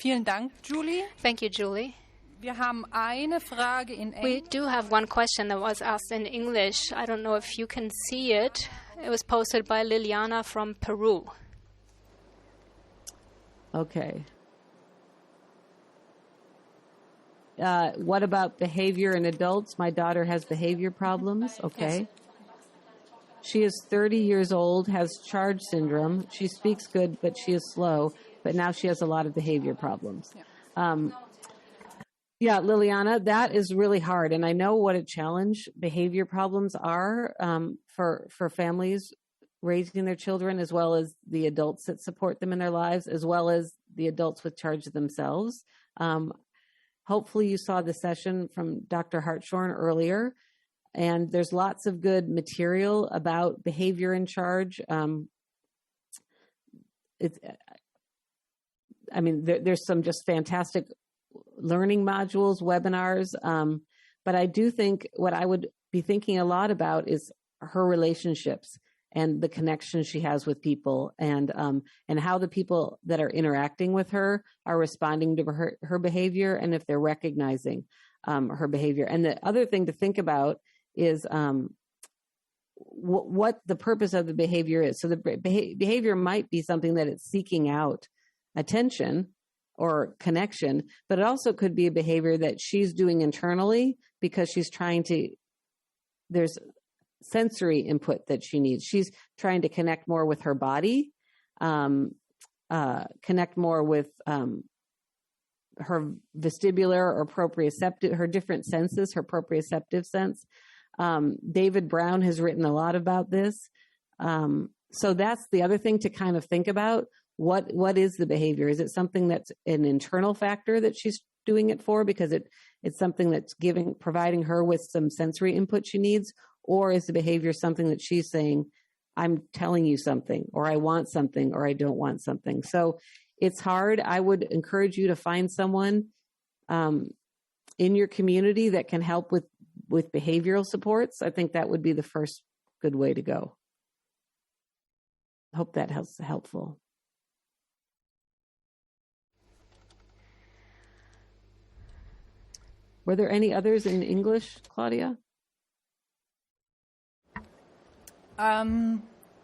Vielen Dank, Julie. Thank you, Julie. Wir haben eine Frage in We Englisch. do have one question that was asked in English. I don't know if you can see it. It was posted by Liliana from Peru. Okay. What about behavior in adults? My daughter has behavior problems. Okay. Yes. She is 30 years old, has CHARGE syndrome. She speaks good, but she is slow. But now she has a lot of behavior problems. Yeah, Liliana, that is really hard. And I know what a challenge behavior problems are for families raising their children, as well as the adults that support them in their lives, as well as the adults with CHARGE themselves. Hopefully you saw the session from Dr. Hartshorn earlier, and there's lots of good material about behavior in CHARGE. There's some just fantastic learning modules, webinars, but I do think what I would be thinking a lot about is her relationships and the connection she has with people, and how the people that are interacting with her are responding to her behavior, and if they're recognizing her behavior. And the other thing to think about is what the purpose of the behavior is. So the behavior might be something that it's seeking out attention or connection, but it also could be a behavior that she's doing internally because she's trying to, there's sensory input that she needs. She's trying to connect more with her body, connect more with her vestibular or proprioceptive, her different senses, her proprioceptive sense. David Brown has written a lot about this. So that's the other thing to kind of think about. What is the behavior? Is it something that's an internal factor that she's doing it for because it's something that's providing her with some sensory input she needs? Or is the behavior something that she's saying, I'm telling you something, or I want something, or I don't want something? So it's hard. I would encourage you to find someone in your community that can help with behavioral supports. I think that would be the first good way to go. Hope that was helpful. Were there any others in English, Claudia?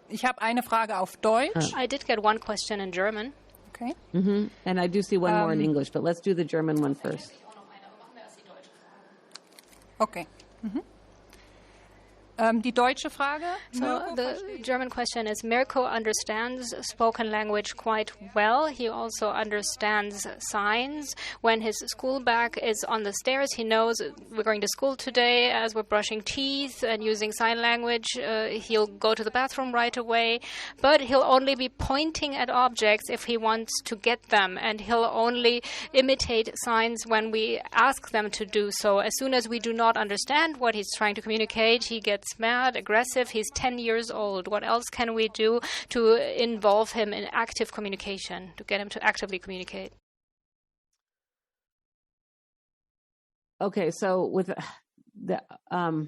Ich habe eine Frage auf Deutsch. I did get one question in German. Okay. Mm-hmm. And I do see one more in English, but let's do the German one first. Okay. Mhm. Die deutsche Frage? So the German question is, Mirko understands spoken language quite well. He also understands signs. When his school bag is on the stairs, he knows we're going to school today. As we're brushing teeth and using sign language, he'll go to the bathroom right away. But he'll only be pointing at objects if he wants to get them. And he'll only imitate signs when we ask them to do so. As soon as we do not understand what he's trying to communicate, he gets mad, aggressive. He's 10 years old. What else can we do to involve him in active communication, to get him to actively communicate? Okay, so with the, I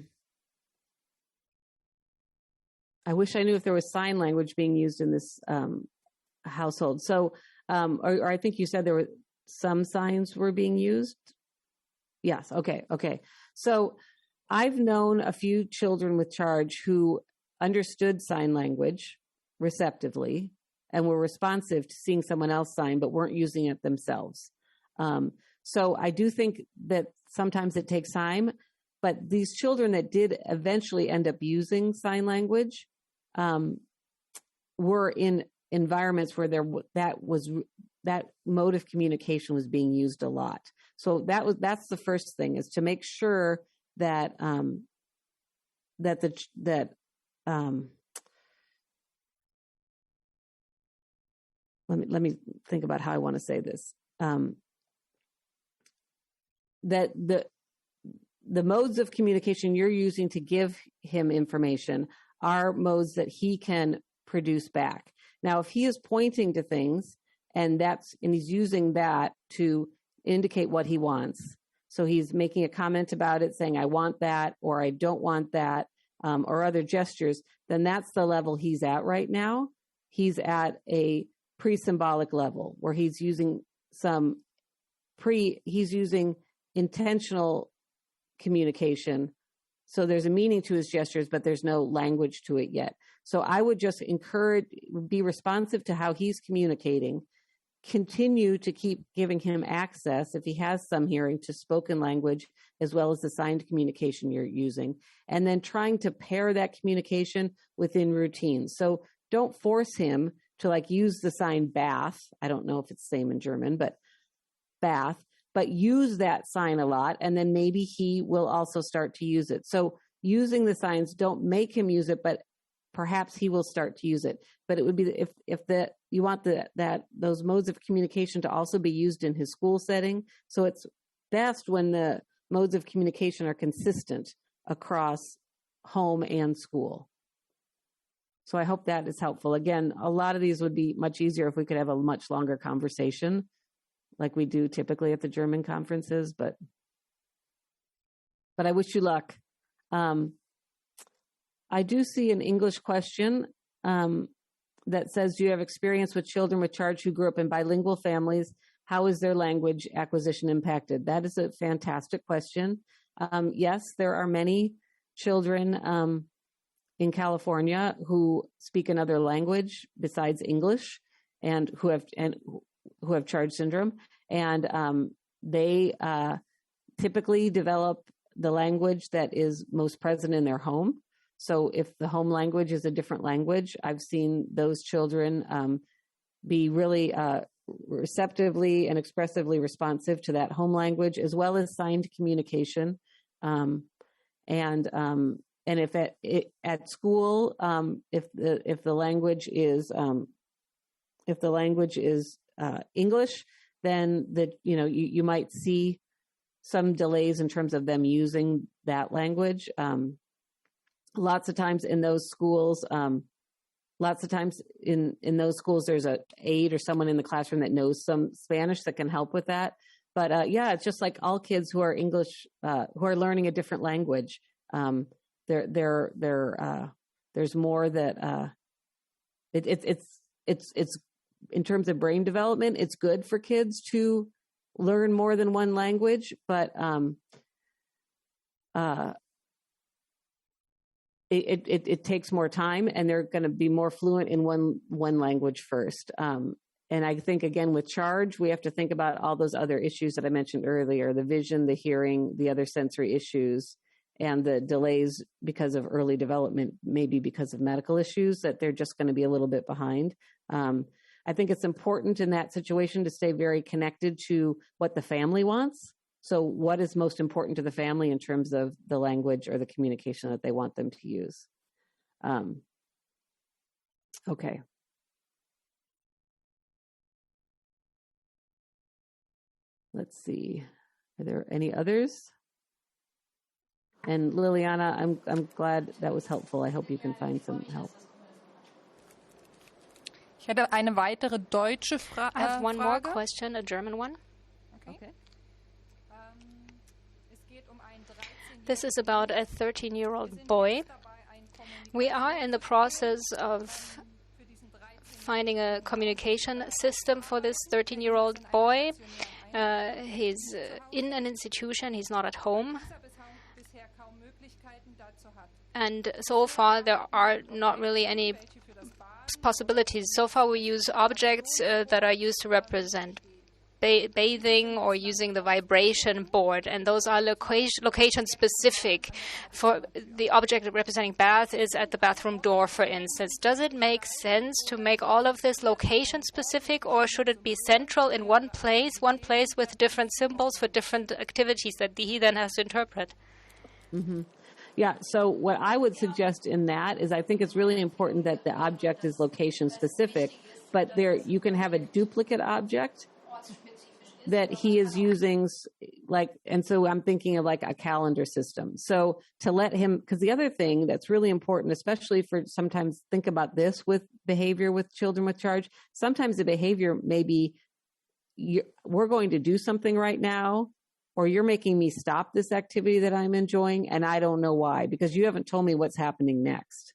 wish I knew if there was sign language being used in this household. So, or I think you said there were some signs were being used. Yes. Okay. So I've known a few children with CHARGE who understood sign language receptively and were responsive to seeing someone else sign, but weren't using it themselves. So I do think that sometimes it takes time, but these children that did eventually end up using sign language were in environments where that mode of communication was being used a lot. So that's the first thing, is to make sure that let me think about how I want to say this. That the modes of communication you're using to give him information are modes that he can produce back. Now, if he is pointing to things and he's using that to indicate what he wants, so he's making a comment about it, saying, I want that, or I don't want that, or other gestures, then that's the level he's at right now. He's at a pre-symbolic level where he's using he's using intentional communication. So there's a meaning to his gestures, but there's no language to it yet. So I would just be responsive to how he's communicating, continue to keep giving him access, if he has some hearing, to spoken language as well as the signed communication you're using, and then trying to pair that communication within routines. So don't force him to use the sign bath. I don't know if it's the same in German, but bath, but use that sign a lot, and then maybe he will also start to use it. So using the signs, don't make him use it, but perhaps he will start to use it. But it would be if you want those modes of communication to also be used in his school setting. So it's best when the modes of communication are consistent across home and school. So I hope that is helpful. Again, a lot of these would be much easier if we could have a much longer conversation, like we do typically at the German conferences, but I wish you luck. I do see an English question that says, do you have experience with children with CHARGE who grew up in bilingual families? How is their language acquisition impacted? That is a fantastic question. Yes, there are many children in California who speak another language besides English and who have CHARGE syndrome, and they typically develop the language that is most present in their home. So if the home language is a different language, I've seen those children be really receptively and expressively responsive to that home language, as well as signed communication. And if at school, if the language is English, then you might see some delays in terms of them using that language. Lots of times in those schools, there's an aide or someone in the classroom that knows some Spanish that can help with that. But it's just like all kids who are English, who are learning a different language. There's more that it's in terms of brain development, it's good for kids to learn more than one language, but it takes more time, and they're going to be more fluent in one language first. And I think, again, with CHARGE, we have to think about all those other issues that I mentioned earlier, the vision, the hearing, the other sensory issues, and the delays because of early development, maybe because of medical issues, that they're just going to be a little bit behind. I think it's important in that situation to stay very connected to what the family wants. So what is most important to the family in terms of the language or the communication that they want them to use? Okay. Let's see. Are there any others? And Liliana, I'm glad that was helpful. I hope you can find some help. Ich hätte eine weitere deutsche Frage. I have one more question, a German one. Okay. This is about a 13-year-old boy. We are in the process of finding a communication system for this 13-year-old boy. He's in an institution, he's not at home. And so far, there are not really any possibilities. So far, we use objects that are used to represent bathing or using the vibration board, and those are location specific. For the object representing bath is at the bathroom door, for instance. Does it make sense to make all of this location specific, or should it be central in one place with different symbols for different activities that he then has to interpret? Mm-hmm. Yeah, so what I would suggest in that is I think it's really important that the object is location specific, but you can have a duplicate object that he is using, and so I'm thinking of like a calendar system. So to let him, because the other thing that's really important, especially for sometimes think about this with behavior with children with CHARGE, sometimes the behavior may be, we're going to do something right now, or you're making me stop this activity that I'm enjoying, and I don't know why, because you haven't told me what's happening next.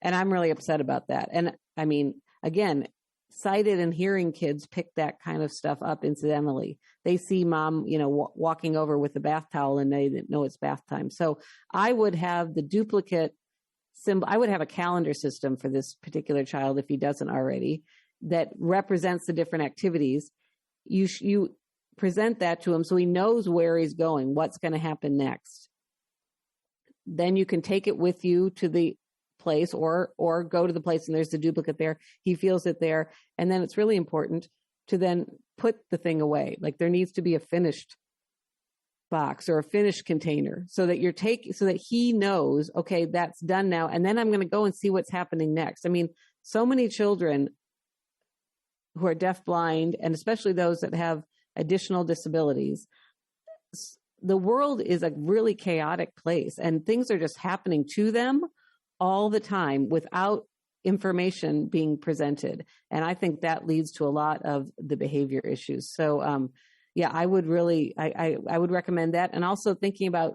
And I'm really upset about that. And I mean, again, sighted and hearing kids pick that kind of stuff up incidentally. They see mom, walking over with the bath towel and they know it's bath time. So I would have the duplicate symbol. I would have a calendar system for this particular child if he doesn't already, that represents the different activities. You present that to him so he knows where he's going, what's going to happen next. Then you can take it with you to the place or go to the place and there's the duplicate there. He feels it there. And then it's really important to then put the thing away. Like there needs to be a finished box or a finished container so that he knows, okay, that's done now. And then I'm going to go and see what's happening next. I mean, so many children who are deafblind, and especially those that have additional disabilities, the world is a really chaotic place and things are just happening to them all the time without information being presented. And I think that leads to a lot of the behavior issues. So, I would really, I would recommend that. And also thinking about,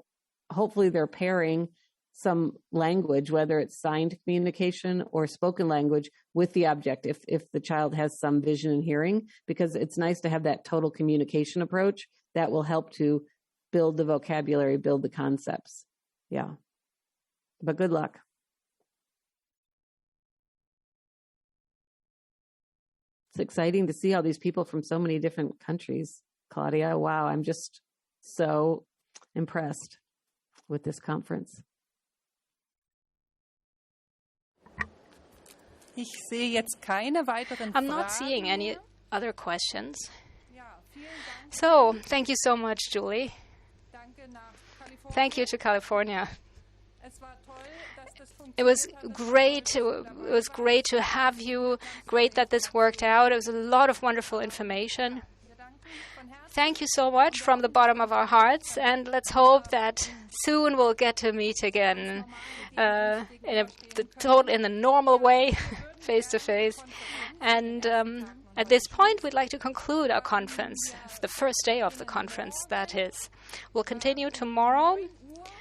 hopefully they're pairing some language, whether it's signed communication or spoken language, with the object if the child has some vision and hearing, because it's nice to have that total communication approach that will help to build the vocabulary, build the concepts. Yeah. But good luck. It's exciting to see all these people from so many different countries, Claudia. Wow, I'm just so impressed with this conference. Ich sehe jetzt keine weiteren I'm Fragen. not seeing any other questions. So, thank you so much, Julie. Thank you to California. It was great to have you. Great that this worked out. It was a lot of wonderful information. Thank you so much from the bottom of our hearts, and let's hope that soon we'll get to meet again in the normal way, face to face. And at this point, we'd like to conclude our conference, the first day of the conference, that is. We'll continue tomorrow,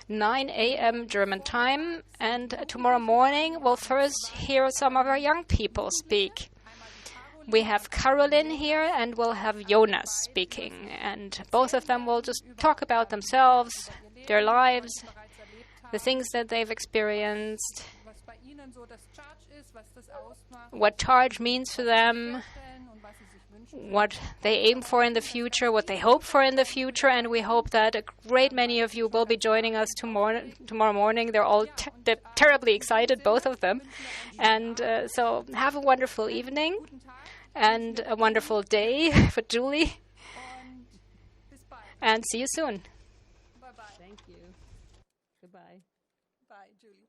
9 a.m. German time, and tomorrow morning we'll first hear some of our young people speak. We have Caroline here, and we'll have Jonas speaking, and both of them will just talk about themselves, their lives, the things that they've experienced, what charge means for them, what they aim for in the future, what they hope for in the future, and we hope that a great many of you will be joining us tomorrow morning. They're all they're terribly excited, both of them. And so have a wonderful evening and a wonderful day for Julie. And see you soon. Thank you. Goodbye. Bye, Julie.